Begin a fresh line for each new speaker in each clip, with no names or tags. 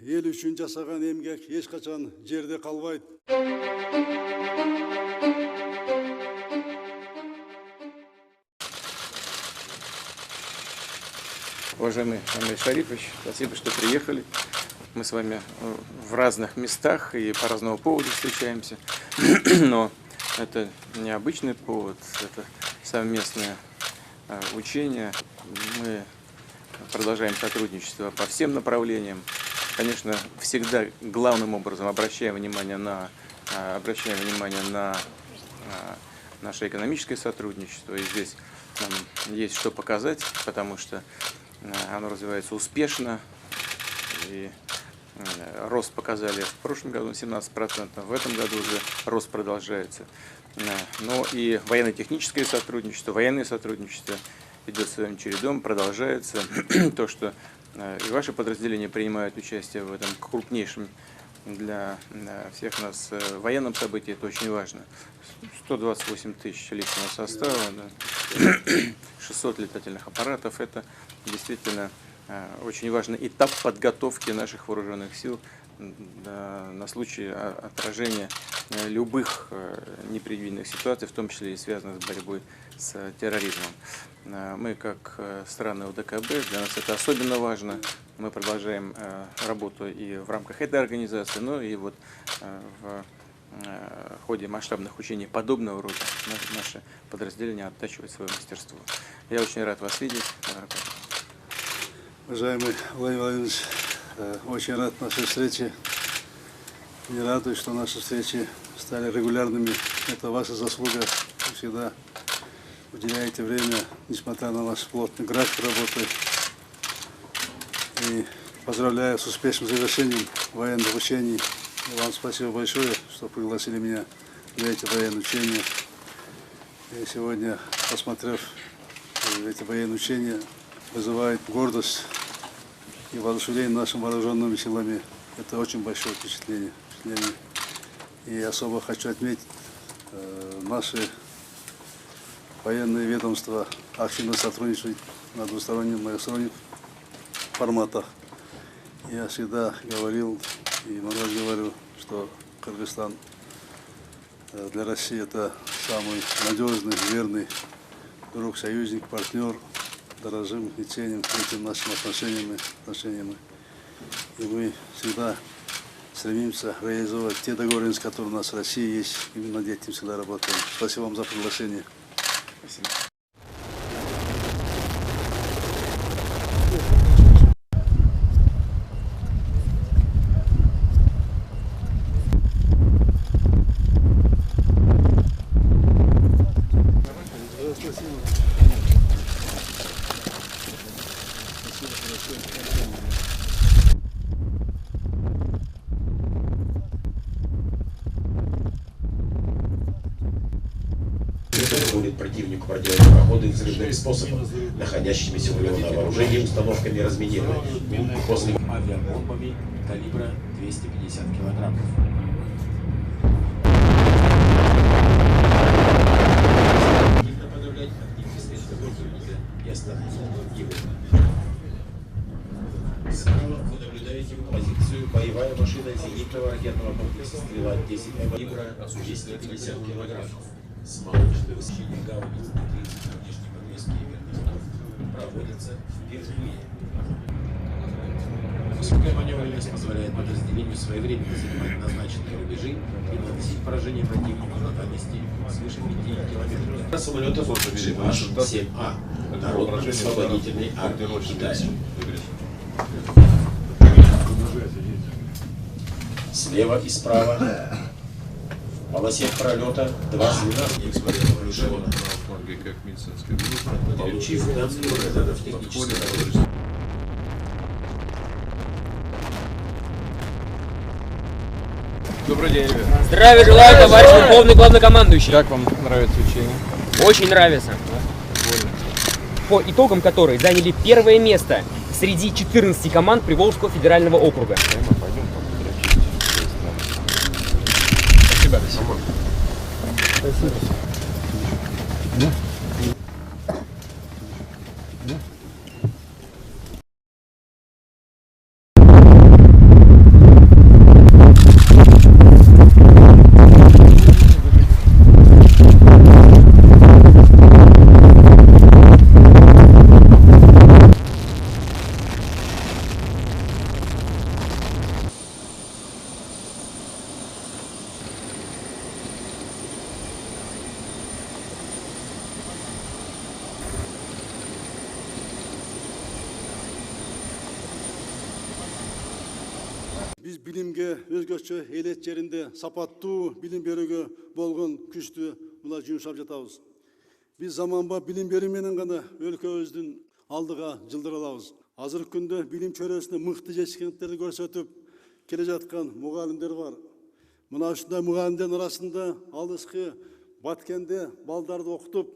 ел үшін жасаған емгек ешқашан жерде қалбайды.
Уважаемый Андрей Шарифович, спасибо, что приехали. Мы с вами в разных местах и по разному поводу встречаемся, но это необычный повод, это совместное учение. Мы продолжаем сотрудничество по всем направлениям. Конечно, всегда главным образом обращаем внимание на наше экономическое сотрудничество. И здесь нам есть что показать, потому что оно развивается успешно. И рост показали в прошлом году 17%, в этом году уже рост продолжается. Но и военно-техническое сотрудничество, военное сотрудничество идет своим чередом, продолжается. То, что и ваши подразделения принимают участие в этом крупнейшем для всех нас военном событии, это очень важно. 128 тысяч личного состава, 600 летательных аппаратов, это действительно очень важный этап подготовки наших вооруженных сил на случай отражения любых непредвиденных ситуаций, в том числе и связанных с борьбой с терроризмом. Мы, как страны ОДКБ, для нас это особенно важно. Мы продолжаем работу и в рамках этой организации, но и вот в ходе масштабных учений подобного рода наши подразделения оттачивают свое мастерство. Я очень рад вас видеть.
Уважаемый Владимир Владимирович, очень рад нашей встрече. И радуюсь, что наши встречи стали регулярными. Это ваша заслуга. Вы всегда уделяете время, несмотря на ваш плотный график работы. И поздравляю с успешным завершением военных учений. И вам спасибо большое, что пригласили меня на эти военные учения. И сегодня, посмотрев эти военные учения, вызывает гордость и воодушевление нашими вооруженными силами. Это очень большое впечатление. И особо хочу отметить, наши военные ведомства активно сотрудничают на двусторонних, многосторонних форматах. Я всегда говорил и много раз говорю, что Кыргызстан для России это самый надежный, верный друг, союзник, партнер. Дорожим и ценим этим нашими отношениями. И мы всегда стремимся реализовать те договоренности, которые у нас в России есть. Именно над этим всегда работаем. Спасибо вам за приглашение.
Спасибо.
Позволит противнику проделать проходы взрывным способом, находящимися у него на вооружении установками разминирования. После авиабомбами калибра 250 килограммов. Подавлять активные средства противника и остановить его. Справа вы наблюдаете позицию боевая машина зенитного ракетного комплекса «Стрела-10» калибра 250 килограммов. С малышной высочения гаубиц на 30 на внешнеподвеске вертолетов проводятся впервые. Высокая маневренность позволяет подразделению своевременно занимать назначенные рубежи и наносить поражение противнику на дальности свыше 5 километров. Самолетов Ш-7А, Народно-освободительной армии Китая. Слева и справа в полосе пролета два звена эксплуатированного эшелона. Получив данные результатов технического разрушения.
Добрый день, ребят.
Здравия желаю, товарищ верховный главнокомандующий.
Как вам нравится учение?
Очень нравится. По итогам которой заняли первое место среди 14 команд Приволжского федерального округа.
Спасибо. Спасибо.
Biz bilimge özgöçө элет жеринде сапаттуу билим берүүгө болгон күчтү мына жумшап жатабыз. Biz заманба билим берүү менен гана өлкөбүздүн алдыга жылдыра алабыз. Азыркы күндө билим чөйрөсүндө мыкты жетишкендиктерди көрсөтүп келе жаткан мугалимдер бар. Мына ушундай мугалимдердин арасында алыскы Баткенде балдарды окутуп,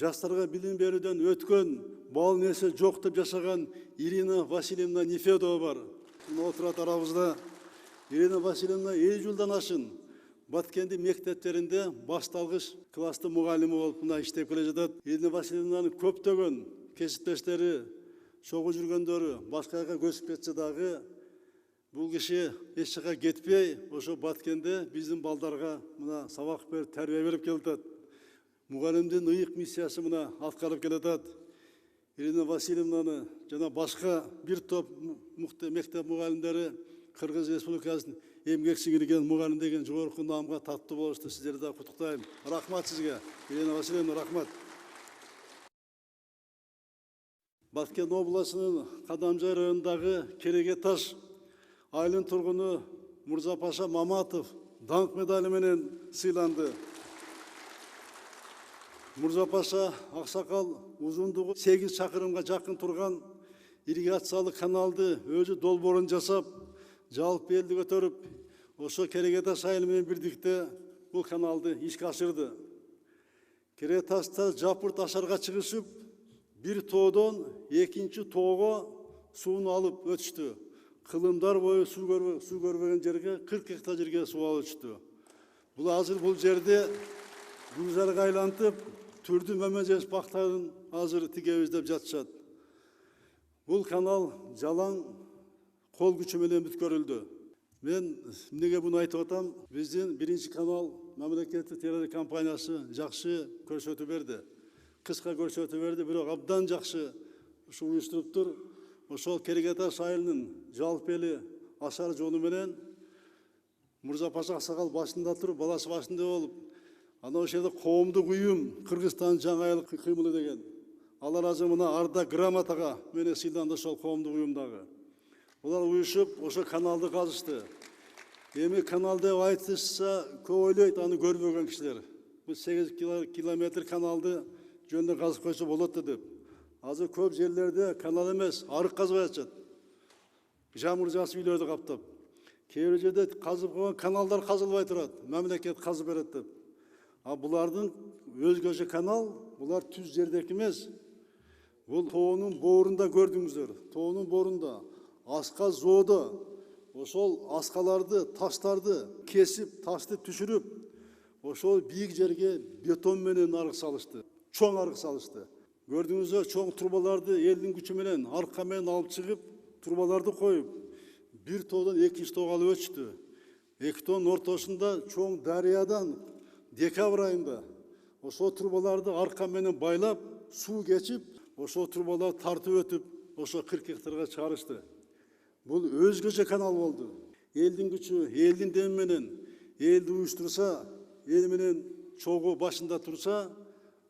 жастарга билим берүүдөн өткөн, бал нерсе жок деп жашаган Ирина Васильевна Нефедова бар. Мына отурат арабызда. Ирина Васильевна 50 жылдан ашын Баткенди мектептеринде башталгыч класстын мугалими болуп мына иштеп келе жатат. Ирина Васильевнанын көптөгөн кесиптештери, чогуу жүргөндөрү башка жака көчүп кетсе дагы, бул киши эч жака кетпей, ошо Баткенде биздин балдарга мына сабак берип, тарбия берип келатат. Мугалимдин ыйык миссиясы мына аткарып келатат. Ирина Васильевнаны жана башка бир топ мектеп мугалимдери Кыргыз Республикасынын эмгек сиңирген мугалим деген жогорку наамга таттуу болушту. Сиздерди да куттуктайм. Рахмат сизге. Ирина Васильевна, рахмат. Баткен областынын Кадамжай районундагы Кереге таш айылынын тургуну Мурзапаша Маматов даңк медали менен сыйланды. Мурзапаша аксакал узундугу 8 чакырымга жакын турган ирригациялык каналды өзү долбоорун жасап, жалпы элди көтөрүп, ошо Кереге таш айылы менен бирдикте бул каналды ишке ашырды. Кереге ташта жапырт ашарга чыгышып, бир тоодон экинчи тоого сууну алып өтүштү. Кылымдар бою суу көрбөгөн жерге 40 гектар жерге суу алып өтүштү. Бул азыр бул жерде гүлзарга айлантып, түрдүү мөмөжөс бактарын азыр тигебиз деп жатышат. Бул канал жалаң кол күчү менен бүткөрүлдү. Мен эмнеге буну айтып атам? Биздин биринчи канал мамлекеттик телекомпаниясы жакшы көрсөтүү берди. Кыска көрсөтүү берди, бирок абдан жакшы ушу уюштуруптур. Ошол Кереге таш айылынын жалпы эли ашар жолу менен Мурзапаша аксакал башында туруп, баласы башында болуп, ана ошол жерде коомдук уюм Кыргызстан жаңы айыл кыймылы деген. Алар азыр мына Арда грамотага менен сыйланды ошол коомдук уюмдагы. Олар уюшуп ошо каналды казышты. Эми канал деп айтышса, көп ойлойт аны көрбөгөн кишилер. Бул 8 километр каналды жөндө казып койсо болот деп. Азыр көп жерлерде канал эмес, арык казбай атышат. Жамыр жасып үйлөрдү каптап. Кээ бир жерде казып койгон каналдар казылбай турат, мамлекет казып берет деп. А булардын өзгөчө канал, булар түз жердеки эмес. Бул тоонун боорунда көрдүңүздөр. Тоонун боорунда аска зоодо ошол аскаларды, таштарды кесип, ташты түшүрүп, ошол бийик жерге бетон менен арык салышты. Чоң арык салышты. Көрдүңүздөр, чоң трубаларды элдин күчү менен арка менен алып чыгып, трубаларды коюп, бир тоодон экинчи тоого алып өтүштү. Эки тоонун ортосунда чоң дарыядан декабрь айында ошол трубаларды арка менен байлап, суу кечип, ошол трубаларды тартып өтүп, ошо 40 гектарга чыгарышты. Бул өзгөчө канал болду. Элдин күчү, элдин деми менен, элди уюштурса, эл менен чогуу башында турса,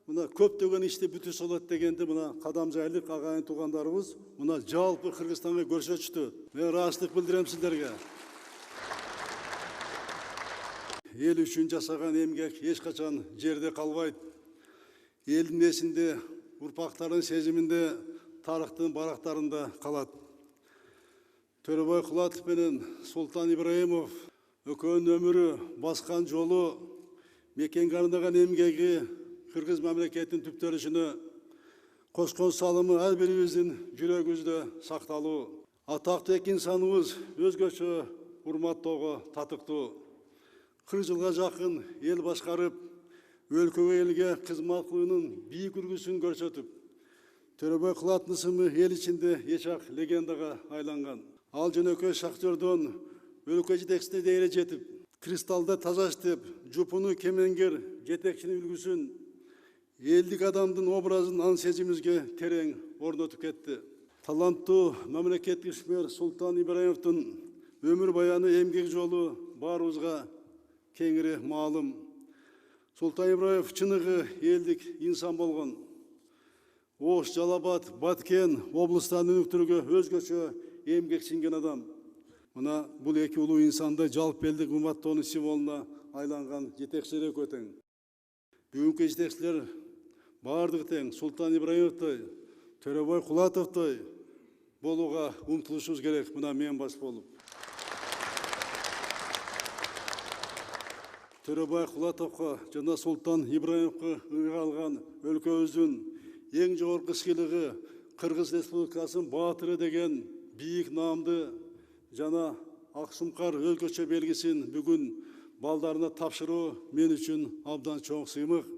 мына көптөгөн ишти бүтүсө болот дегенди мына Кадамжайлык агайын туугандарыбыз мына жалпы Кыргызстанга көрсөтүштү. Мен ыраазычтык билдирем сиздерге. Эл үчүн жасаган эмгек эч качан жерде калбайт. Элдин эсинде, урпактардын сезиминде, тарыхтын барактарында калат. Төрөбай Кулатов менен Султан Ибраимов экөөнүн өмүрү, баскан жолу, мекенге арнаган эмгеги Кыргыз мамлекетинин түптөрүшүнө кошкон салымы ар бирибиздин жүрөгүбүздө сакталуу. Атактуу эки инсаныбыз өзгөчө урматтоого татыктуу. 40 жылга жакын эл башкарып, өлкөгө элге кызмат кылуунун бийик үлгүсүн көрсөтүп, Төрөбай Кулатовдун ысымы эл ичинде эч-ак легендага айланган. Ал жөнөкөй шахтердон өлкө жетекчисине дейре жетип, кристалда таза иштеп, жупуну кемеңгер жетекчинин үлгүсүн, элдик адамдын образын ан сезимибизге терең орнотуп кетти. Таланттуу мамлекеттик ишмер Султан Ибраимовдун өмүр баяны, эмгек жолу баарыбызга кеңири маалым. Султан Ибраимов чыныгы элдик инсан болгон. Ош, Жалал Абад, Баткен облустарын өнүктүрүүгө өзгөчө эмгек сиңген адам. Мына бұл эки улуу инсанда жалпы элдик уматтоонун символуна айланган жетекчилер өкө тең. Бүгүнкү жетекчилер бардыгы тең Султан Ибраимовдой, Төрөбай Кулатовдой болууга умтулушубуз керек. Мына мен баш болуп. Төрөбай Кулатовго жана Султан Ибраимовго ыйга алган өлкөбүздүн эң жогорку сыйлыгы Кыргыз Республикасынын баатыры деген бийик наамды жана Аксумкар өлкөчө белгисин бүгүн балдарына тапшыруу мен үчүн абдан чоң сыймык.